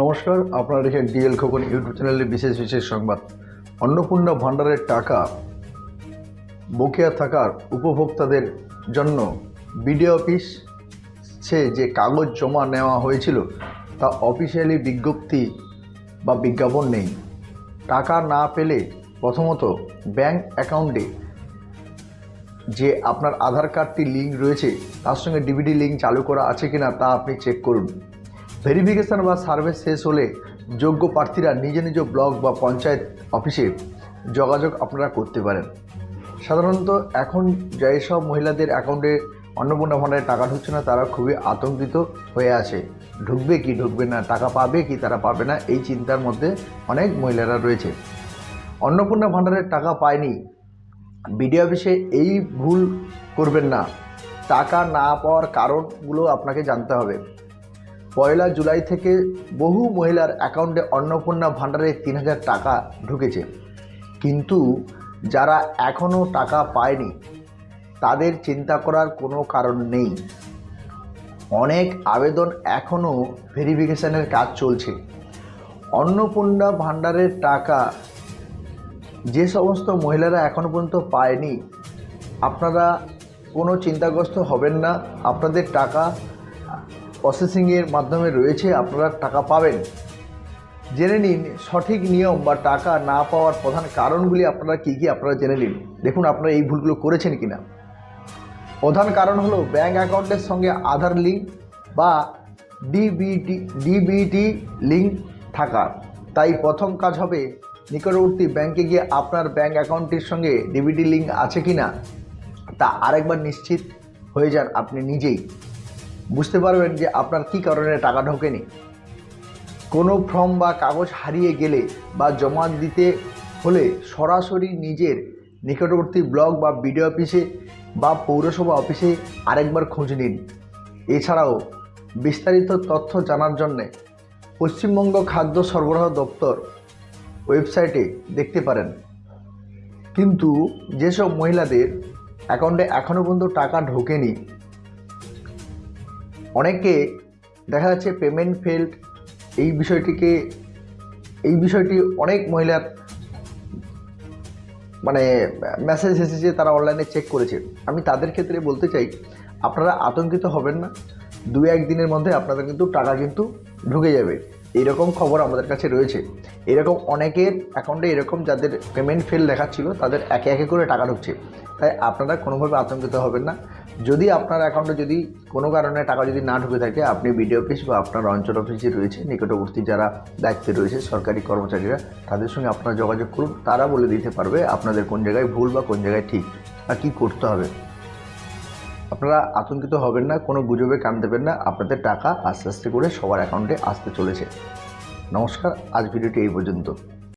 নমস্কার, আপনারা দেখেন ডিএল খোকন ইউটিউব চ্যানেলের বিশেষ সংবাদ। অন্নপূর্ণা ভাণ্ডারের টাকা বকেয়া থাকার উপভোক্তাদের জন্য বিডিও অফিসে যে কাগজ জমা নেওয়া হয়েছিল তা অফিসিয়ালি বিজ্ঞপ্তি বা বিজ্ঞাপন নেই। টাকা না পেলে প্রথমত ব্যাংক অ্যাকাউন্টে যে আপনার আধার কার্ডটি লিঙ্ক রয়েছে তার সঙ্গে ডিবিটি লিঙ্ক চালু করা আছে কিনা তা আপনি চেক করুন। ভেরিফিকেশান বা সার্ভে শেষ হলে যোগ্য প্রার্থীরা নিজ নিজ ব্লক বা পঞ্চায়েত অফিসে যোগাযোগ আপনারা করতে পারেন। সাধারণত এখন যেসব মহিলাদের অ্যাকাউন্টে অন্নপূর্ণা ভাণ্ডারে টাকা ঢুকছে না তারা খুবই আতঙ্কিত হয়ে আছে। ঢুকবে কি ঢুকবে না, টাকা পাবে কি তারা পাবে না, এই চিন্তার মধ্যে অনেক মহিলারা রয়েছে। অন্নপূর্ণা ভাণ্ডারের টাকা পায়নি, বিডিও অফিসে এই ভুল করবেন না। টাকা না পাওয়ার কারণগুলো আপনাকে জানতে হবে। 1 জুলাই থেকে বহু মহিলার অ্যাকাউন্টে অন্নপূর্ণা ভাণ্ডারে 3000 টাকা ঢুকেছে, কিন্তু যারা এখনও টাকা পায়নি তাদের চিন্তা করার কোনো কারণ নেই। অনেক আবেদন এখনও ভেরিফিকেশানের কাজ চলছে। অন্নপূর্ণা ভাণ্ডারের টাকা যে সমস্ত মহিলারা এখনও পর্যন্ত পায়নি, আপনারা কোনো চিন্তাগ্রস্ত হবেন না। আপনাদের টাকা প্রসেসিংয়ের মাধ্যমে রয়েছে, আপনারা টাকা পাবেন। জেনে নিন সঠিক নিয়ম বা টাকা না পাওয়ার প্রধান কারণগুলি আপনারা কী আপনারা জেনে নিন। দেখুন আপনারা এই ভুলগুলো করেছেন কিনা। প্রধান কারণ হলো ব্যাঙ্ক অ্যাকাউন্টের সঙ্গে আধার লিঙ্ক বা ডিবিটি লিঙ্ক থাকা। তাই প্রথম কাজ হবে নিকটবর্তী ব্যাংকে গিয়ে আপনার ব্যাঙ্ক অ্যাকাউন্টটির সঙ্গে ডিবিটি লিঙ্ক আছে কিনা তা আরেকবার নিশ্চিত হয়ে যান। আপনি নিজেই বুঝতে পারবেন যে আপনার কী কারণে টাকা ঢোকেনি। কোনো ফর্ম বা কাগজ হারিয়ে গেলে বা জমা দিতে হলে সরাসরি নিজের নিকটবর্তী ব্লক বা বিডিও অফিসে বা পৌরসভা অফিসে আরেকবার খোঁজ নিন। এছাড়াও বিস্তারিত তথ্য জানার জন্যে পশ্চিমবঙ্গ খাদ্য সরবরাহ দপ্তর ওয়েবসাইটে দেখতে পারেন। কিন্তু যেসব মহিলাদের অ্যাকাউন্টে এখনও পর্যন্ত টাকা ঢোকেনি, অনেকে দেখা যাচ্ছে পেমেন্ট ফেল্ড, এই বিষয়টি অনেক মহিলার মেসেজ এসেছে, তারা অনলাইনে চেক করেছে। আমি তাদের ক্ষেত্রে বলতে চাই আপনারা আতঙ্কিত হবেন না। 2-1 দিনের মধ্যে আপনাদের কিন্তু টাকা কিন্তু ঢুকে যাবে, এরকম খবর আমাদের কাছে রয়েছে। এরকম অনেকের অ্যাকাউন্টে এরকম যাদের পেমেন্ট ফেল দেখাচ্ছিল তাদের একে একে করে টাকা ঢুকছে। তাই আপনারা কোনোভাবে আতঙ্কিত হবেন না। যদি আপনার অ্যাকাউন্টে যদি কোনো কারণে টাকা যদি না ঢুকে থাকে, আপনি বিডিও অফিস বা আপনার অঞ্চল অফিসে রয়েছে নিকটবর্তী যারা দায়িত্বে রয়েছে সরকারি কর্মচারীরা, তাদের সঙ্গে আপনারা যোগাযোগ করুন। তারা বলে দিতে পারবে আপনাদের কোন জায়গায় ভুল বা কোন জায়গায় ঠিক আর কী করতে হবে। আপনারা আতঙ্কিত হবেন না, কোনো গুজবে কান দেবেন না। আপনাদের টাকা আস্তে আস্তে করে সবার অ্যাকাউন্টে আসতে চলেছে। নমস্কার, আজ ভিডিওটি এই পর্যন্ত।